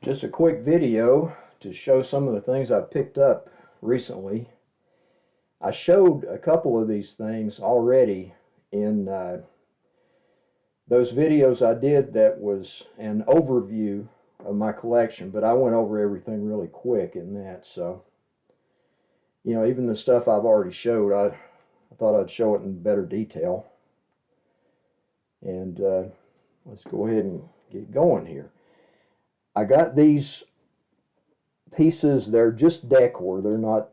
Just a quick video to show some of the things I've picked up recently. I showed a couple of these things already in those videos I did that was an overview of my collection, but I went over everything really quick in that. So, even the stuff I've already showed, I thought I'd show it in better detail. And let's go ahead and get going here. I got these pieces, they're just decor. They're not,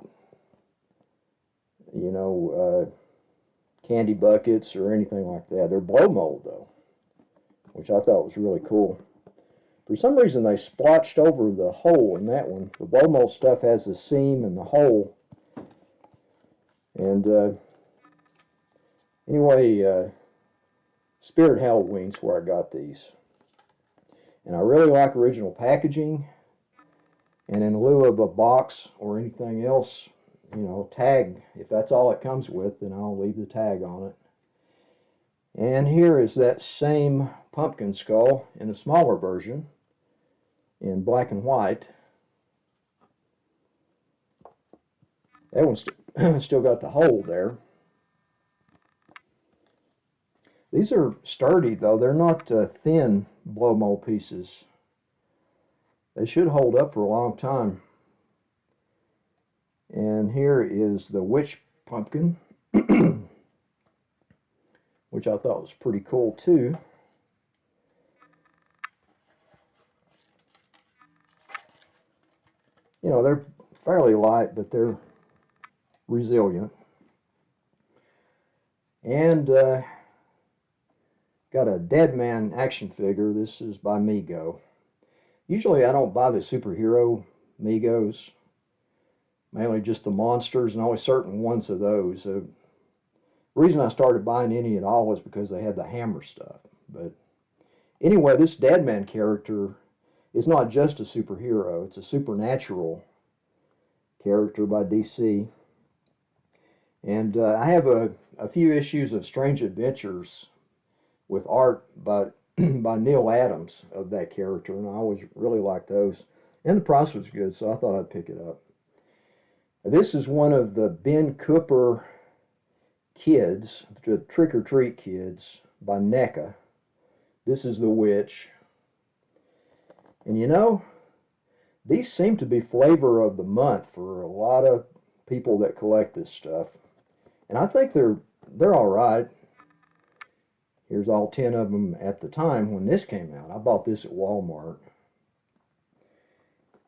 candy buckets or anything like that. They're blow mold, though, which I thought was really cool. For some reason, they splotched over the hole in that one. The blow mold stuff has the seam and the hole. And anyway, Spirit Halloween's where I got these. And I really like original packaging. And in lieu of a box or anything else, tag, if that's all it comes with, then I'll leave the tag on it. And here is that same pumpkin skull in a smaller version in black and white. That one's still got the hole there. These are sturdy, though. They're not thin blow mold pieces. They should hold up for a long time. And here is the witch pumpkin, which I thought was pretty cool too. They're fairly light, but they're resilient. And got a Dead Man action figure. This is by Mego. Usually I don't buy the superhero Megos, mainly just the monsters and only certain ones of those. The reason I started buying any at all was because they had the Hammer stuff. But anyway, this Dead Man character is not just a superhero. It's a supernatural character by DC. And I have a few issues of Strange Adventures with art by Neil Adams of that character, and I always really liked those. And the price was good, so I thought I'd pick it up. This is one of the Ben Cooper kids, the Trick or Treat kids by NECA. This is the witch. And these seem to be flavor of the month for a lot of people that collect this stuff. And I think they're all right. Here's all 10 of them at the time when this came out. I bought this at Walmart.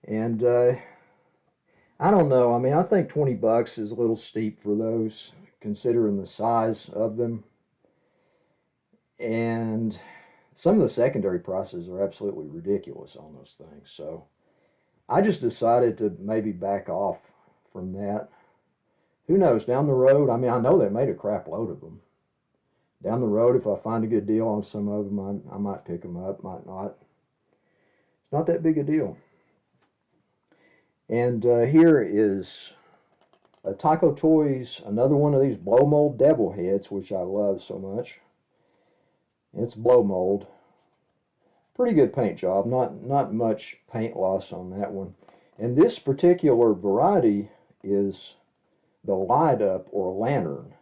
And I don't know. I mean, I think 20 bucks is a little steep for those, considering the size of them. And some of the secondary prices are absolutely ridiculous on those things. So I just decided to maybe back off from that. Who knows, down the road, I mean, I know they made a crap load of them. Down the road, if I find a good deal on some of them, I might pick them up, might not. It's not that big a deal. And here is a Taco Toys, another one of these blow mold devil heads, which I love so much. It's blow mold. Pretty good paint job, not much paint loss on that one. And this particular variety is the light up or lantern.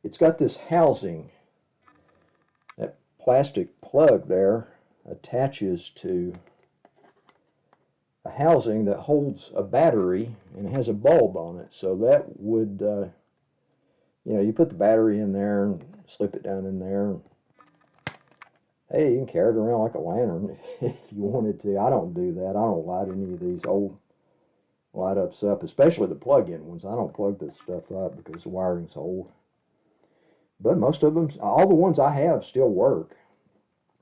It's got this housing. That plastic plug there attaches to a housing that holds a battery and it has a bulb on it. So that would, you put the battery in there and slip it down in there. Hey, you can carry it around like a lantern if you wanted to. I don't do that. I don't light any of these old light ups up, especially the plug-in ones. I don't plug this stuff up because the wiring's old. But most of them, all the ones I have still work.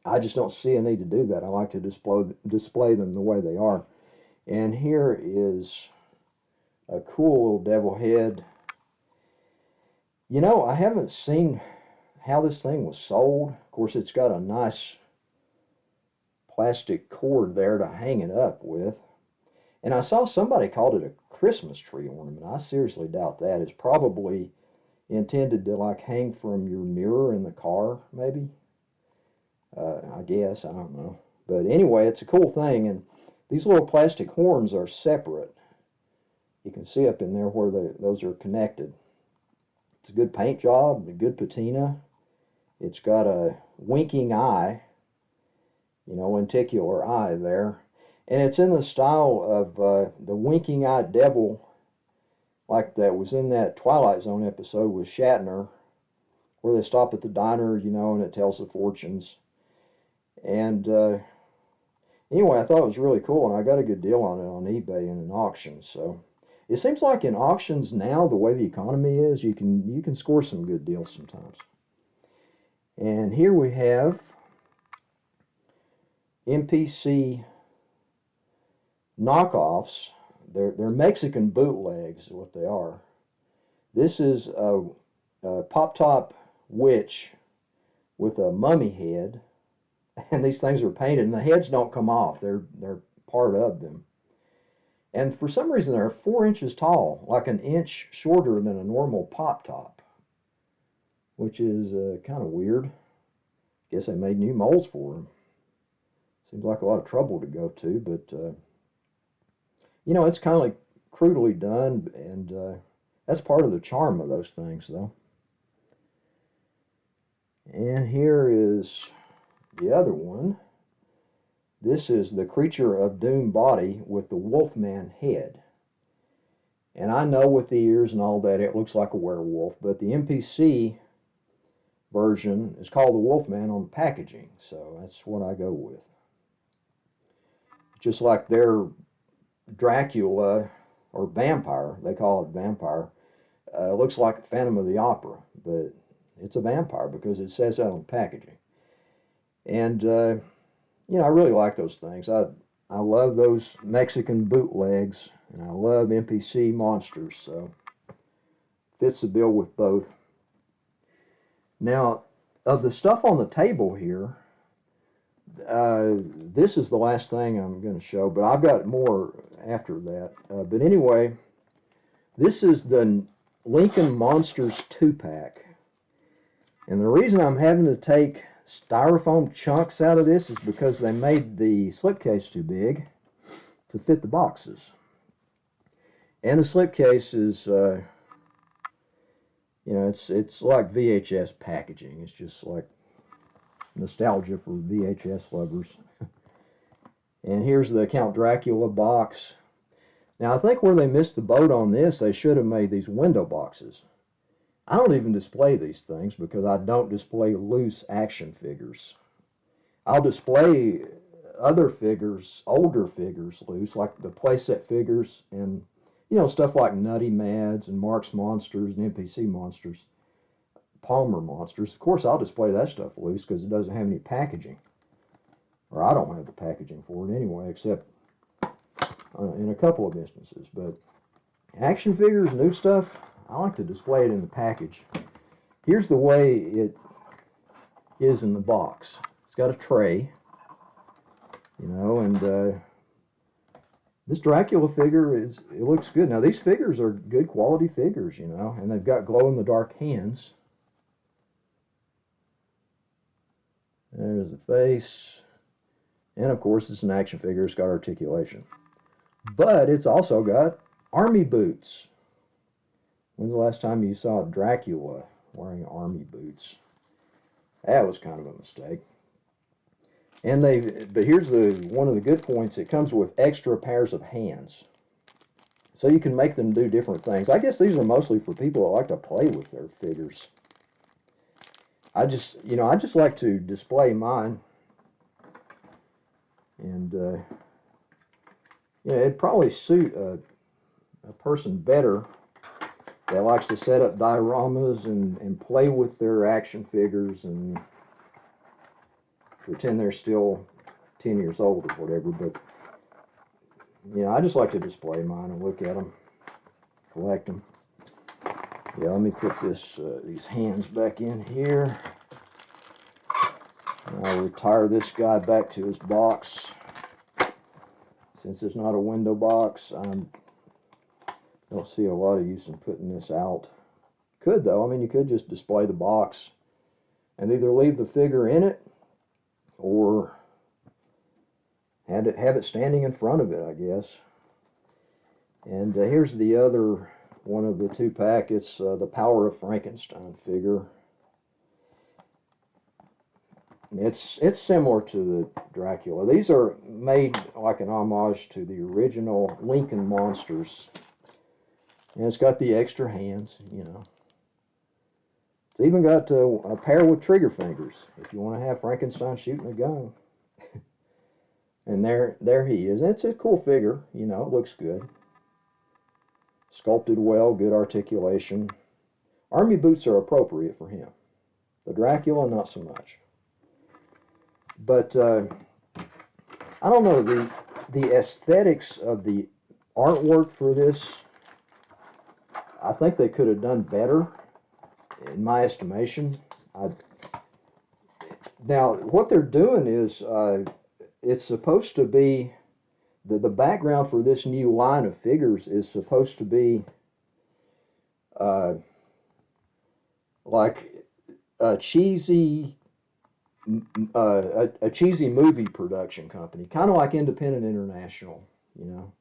I just don't see a need to do that. I like to display them the way they are. And here is a cool little devil head. I haven't seen how this thing was sold. Of course, it's got a nice plastic cord there to hang it up with. And I saw somebody called it a Christmas tree ornament. I seriously doubt that. It's probably intended to like hang from your mirror in the car, maybe. I guess, I don't know. But anyway, it's a cool thing. And these little plastic horns are separate. You can see up in there where those are connected. It's a good paint job, a good patina. It's got a winking eye, you know, lenticular eye there. And it's in the style of the winking eye devil, like that was in that Twilight Zone episode with Shatner, where they stop at the diner, you know, and it tells the fortunes. And anyway, I thought it was really cool, and I got a good deal on it on eBay in an auction. So it seems like in auctions now, the way the economy is, you can score some good deals sometimes. And here we have MPC knockoffs. They're Mexican bootlegs, is what they are. This is a pop-top witch with a mummy head, and these things are painted, and the heads don't come off. They're part of them. And for some reason, they're 4 inches tall, like an inch shorter than a normal pop-top, which is kind of weird. Guess they made new molds for them. Seems like a lot of trouble to go to, but you know, it's kind of like crudely done, and that's part of the charm of those things, though. And here is the other one. This is the Creature of Doom body with the Wolfman head. And I know with the ears and all that, it looks like a werewolf, but the MPC version is called the Wolfman on the packaging, so that's what I go with. Just like their Dracula, or vampire, they call it vampire, looks like Phantom of the Opera, but it's a vampire because it says that on the packaging. And you know, I really like those things. I love those Mexican bootlegs, and I love MPC monsters, so fits the bill with both. Now, of the stuff on the table here, this is the last thing I'm going to show, but I've got more after that. But anyway, this is the Lincoln Monsters 2-pack. And the reason I'm having to take styrofoam chunks out of this is because they made the slipcase too big to fit the boxes. And the slipcase is, you know, it's like VHS packaging. It's just like nostalgia for VHS lovers. And here's the Count Dracula box. Now, I think where they missed the boat on this, they should have made these window boxes. I don't even display these things because I don't display loose action figures. I'll display other figures, older figures loose, like the playset figures and, you know, stuff like Nutty Mads and Mark's Monsters and NPC Monsters, Palmer Monsters. Of course, I'll display that stuff loose because it doesn't have any packaging. Or I don't have the packaging for it anyway, except in a couple of instances. But action figures, new stuff, I like to display it in the package. Here's the way it is in the box. It's got a tray, you know, and this Dracula figure it looks good. Now, these figures are good quality figures, you know, and they've got glow-in-the-dark hands. There's the face. And, of course, it's an action figure. It's got articulation. But it's also got army boots. When's the last time you saw Dracula wearing army boots? That was kind of a mistake. And but here's one of the good points. It comes with extra pairs of hands. So you can make them do different things. I guess these are mostly for people that like to play with their figures. I just like to display mine. And, it'd probably suit a person better that likes to set up dioramas and play with their action figures and pretend they're still 10 years old or whatever. But, I just like to display mine and look at them, collect them. Yeah, let me put these hands back in here. I'll retire this guy back to his box. Since it's not a window box, I don't see a lot of use in putting this out. Could though, I mean, you could just display the box and either leave the figure in it or had to have it standing in front of it, I guess. And here's the other one of the 2-pack. It's the Power of Frankenstein figure. It's similar to the Dracula. These are made like an homage to the original Lincoln monsters. And it's got the extra hands, you know. It's even got a pair with trigger fingers if you want to have Frankenstein shooting a gun. And there he is. It's a cool figure, you know, it looks good. Sculpted well, good articulation. Army boots are appropriate for him. The Dracula, not so much. But I don't know, the aesthetics of the artwork for this, I think they could have done better, in my estimation. Now, what they're doing is, it's supposed to be, the background for this new line of figures is supposed to be like a cheesy movie production company, kind of like Independent International, you know,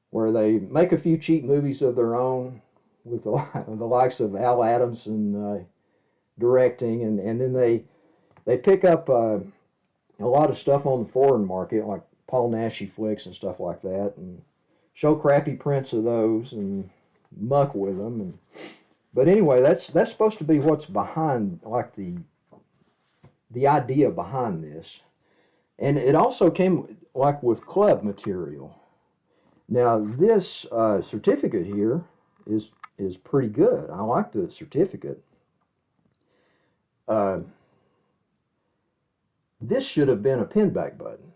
where they make a few cheap movies of their own with the likes of Al Adams and directing, and then they pick up a lot of stuff on the foreign market, like Paul Naschy flicks and stuff like that, and show crappy prints of those and muck with them. But anyway, that's supposed to be what's behind, like the idea behind this. And it also came like with club material. Now this certificate here is pretty good. I like the certificate. This should have been a pinback button.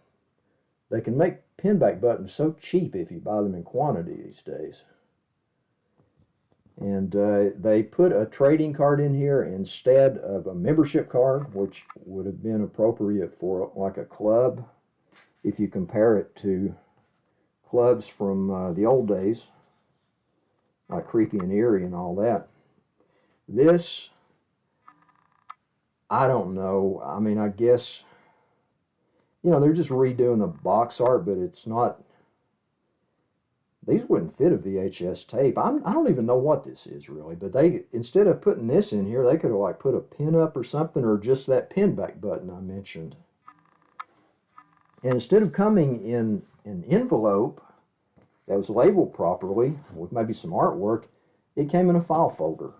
They can make pinback buttons so cheap if you buy them in quantity these days. And they put a trading card in here instead of a membership card, which would have been appropriate for like a club if you compare it to clubs from the old days, like Creepy and Eerie and all that. This, I don't know. I mean, I guess, you know, they're just redoing the box art, but it's not, these wouldn't fit a VHS tape. I don't even know what this is really, but they, instead of putting this in here, they could have like put a pin up or something, or just that pinback button I mentioned. And instead of coming in an envelope that was labeled properly with maybe some artwork, it came in a file folder.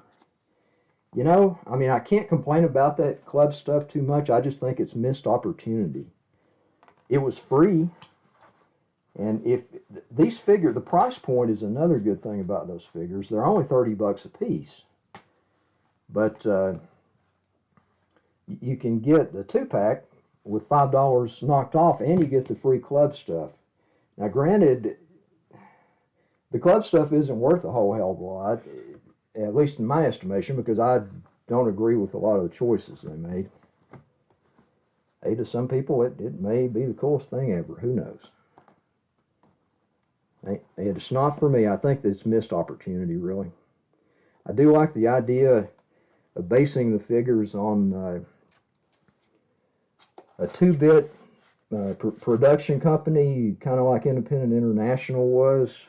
You know, I mean, I can't complain about that club stuff too much. I just think it's missed opportunity. It was free. And if these figures, the price point is another good thing about those figures. They're only $30 a piece. But you can get the 2-pack with $5 knocked off, and you get the free club stuff. Now granted, the club stuff isn't worth a whole hell of a lot, at least in my estimation, because I don't agree with a lot of the choices they made. Hey, to some people, it may be the coolest thing ever. Who knows? It's not for me. I think it's missed opportunity, really. I do like the idea of basing the figures on a 2-bit production company, kind of like Independent International was.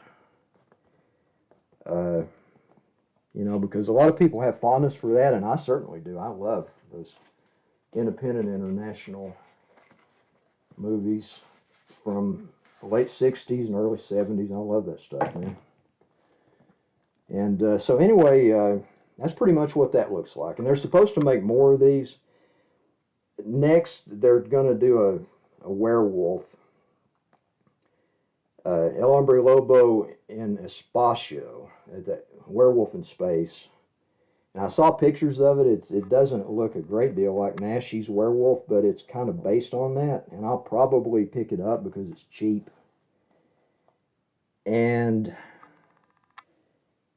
You know, because a lot of people have fondness for that, and I certainly do. I love those Independent International movies from the late 60s and early 70s. I love that stuff, man. And so anyway, that's pretty much what that looks like. And they're supposed to make more of these. Next, they're going to do a werewolf. El Hombre Lobo in Espacio, the werewolf in space. And I saw pictures of it. It doesn't look a great deal like Naschy's werewolf, but it's kind of based on that. And I'll probably pick it up because it's cheap. And,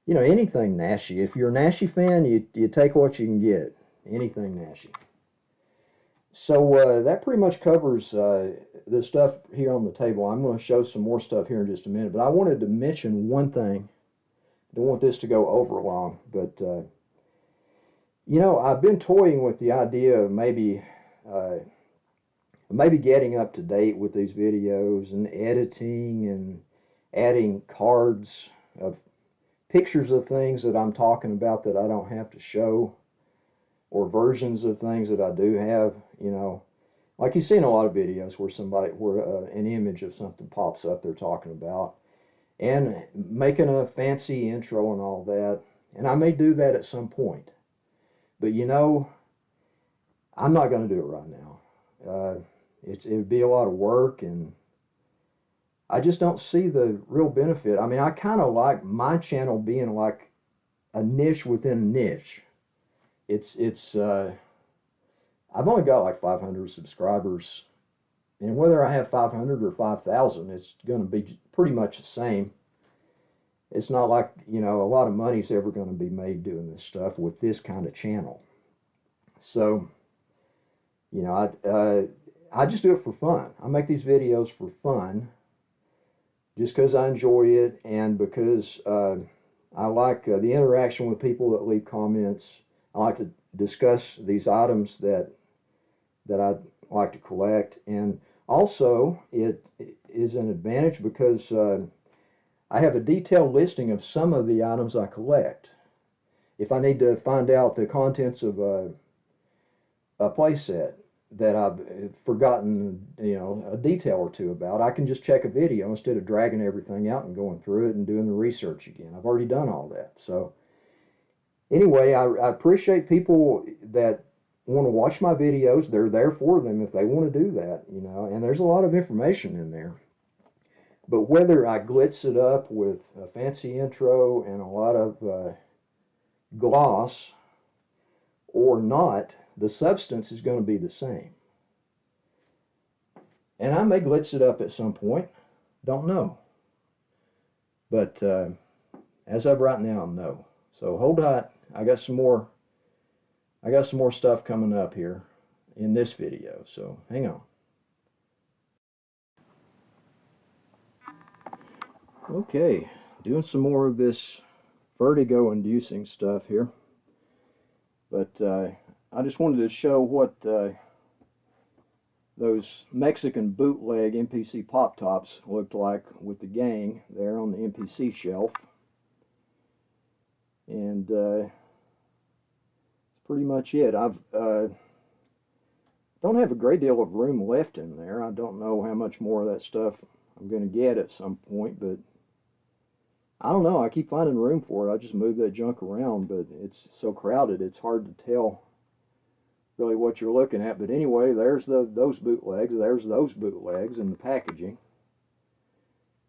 you know, anything Naschy. If you're a Naschy fan, you take what you can get. Anything Naschy. So that pretty much covers the stuff here on the table. I'm going to show some more stuff here in just a minute, but I wanted to mention one thing. I don't want this to go over long, but you know, I've been toying with the idea of maybe maybe getting up to date with these videos and editing and adding cards of pictures of things that I'm talking about that I don't have to show, or versions of things that I do have, you know. Like you see in a lot of videos where an image of something pops up they're talking about, and making a fancy intro and all that. And I may do that at some point. But you know, I'm not going to do it right now. It would be a lot of work, and I just don't see the real benefit. I mean, I kind of like my channel being like a niche within a niche. I've only got like 500 subscribers, and whether I have 500 or 5,000, it's going to be pretty much the same. It's not like, you know, a lot of money's ever going to be made doing this stuff with this kind of channel. So, you know, I just do it for fun. I make these videos for fun, just because I enjoy it, and because I like the interaction with people that leave comments. I like to discuss these items that I like to collect, and also it is an advantage because I have a detailed listing of some of the items I collect. If I need to find out the contents of a playset that I've forgotten, you know, a detail or two about, I can just check a video instead of dragging everything out and going through it and doing the research again. I've already done all that. So anyway, I appreciate people that want to watch my videos. They're there for them if they want to do that, you know, and there's a lot of information in there. But whether I glitz it up with a fancy intro and a lot of gloss or not, the substance is going to be the same. And I may glitz it up at some point, don't know. But as of right now, no. So hold hot. I got some more stuff coming up here in this video, so hang on. Okay, doing some more of this vertigo inducing stuff here. But I just wanted to show what those Mexican bootleg MPC pop tops looked like with the gang there on the MPC shelf. And that's pretty much it. I've don't have a great deal of room left in there. I don't know how much more of that stuff I'm going to get at some point, but I don't know. I keep finding room for it. I just move that junk around, but it's so crowded it's hard to tell really what you're looking at. But anyway, there's those bootlegs. There's those bootlegs in the packaging.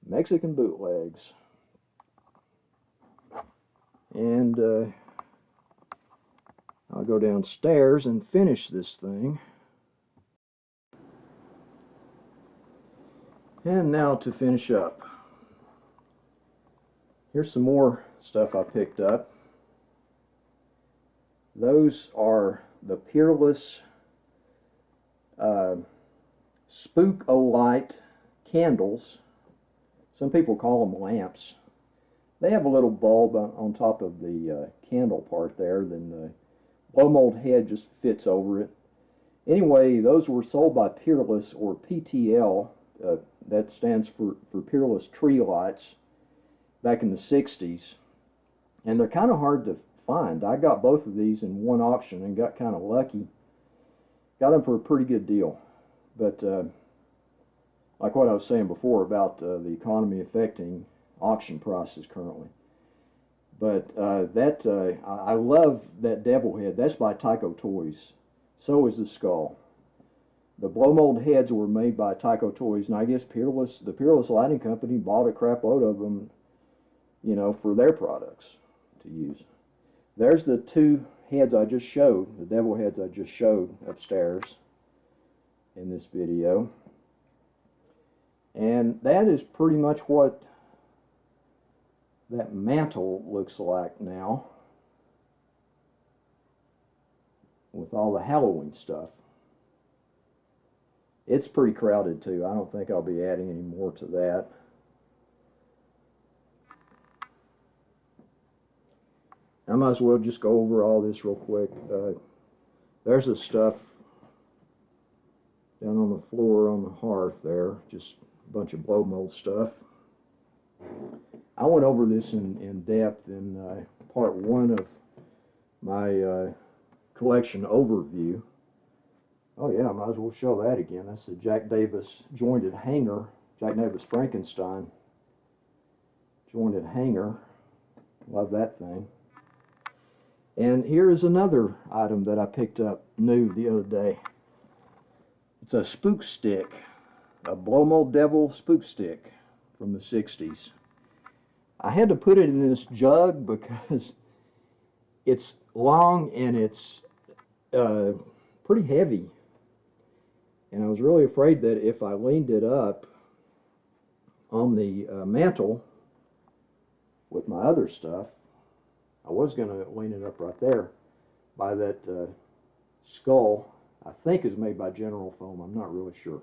Mexican bootlegs. And I'll go downstairs and finish this thing. And now to finish up. Here's some more stuff I picked up. Those are the Peerless Spook-O-Light candles. Some people call them lamps. They have a little bulb on top of the candle part there, then the blow mold head just fits over it. Anyway, those were sold by Peerless, or PTL, that stands for Peerless Tree Lights, back in the 60s. And they're kind of hard to find. I got both of these in one auction and got kind of lucky. Got them for a pretty good deal. But like what I was saying before about the economy affecting auction prices currently. But I love that devil head. That's by Tyco Toys. So is the skull. The blow mold heads were made by Tyco Toys, and I guess the Peerless Lighting Company bought a crap load of them, you know, for their products to use. There's the two heads I just showed, the devil heads I just showed upstairs in this video. And that is pretty much what that mantle looks like now, with all the Halloween stuff. It's pretty crowded too. I don't think I'll be adding any more to that. I might as well just go over all this real quick. There's the stuff down on the floor on the hearth there, just a bunch of blow mold stuff. I went over this in depth in part 1 of my collection overview. Oh yeah, I might as well show that again. That's the Jack Davis jointed hanger, Jack Davis Frankenstein jointed hanger. Love that thing. And here is another item that I picked up new the other day. It's a spook stick, a blow mold devil spook stick from the 60s. I had to put it in this jug because it's long and it's pretty heavy. And I was really afraid that if I leaned it up on the mantle with my other stuff, I was going to lean it up right there by that skull. I think is made by General Foam. I'm not really sure.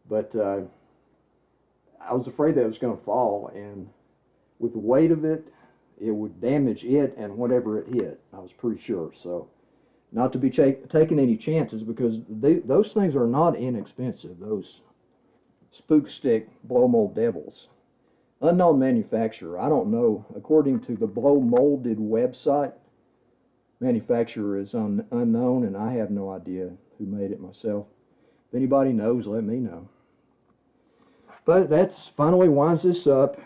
But I was afraid that it was going to fall, and with the weight of it, it would damage it and whatever it hit. I was pretty sure. So not to be taking any chances, because those things are not inexpensive, those spook stick blow mold devils. Unknown manufacturer. I don't know. According to the Blow Molded website, manufacturer is unknown, and I have no idea who made it myself. If anybody knows, let me know. But that's finally winds this up.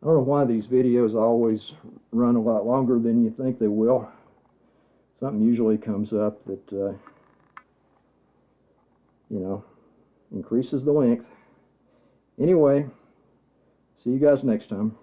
I don't know why these videos always run a lot longer than you think they will. Something usually comes up that, you know, increases the length. Anyway, see you guys next time.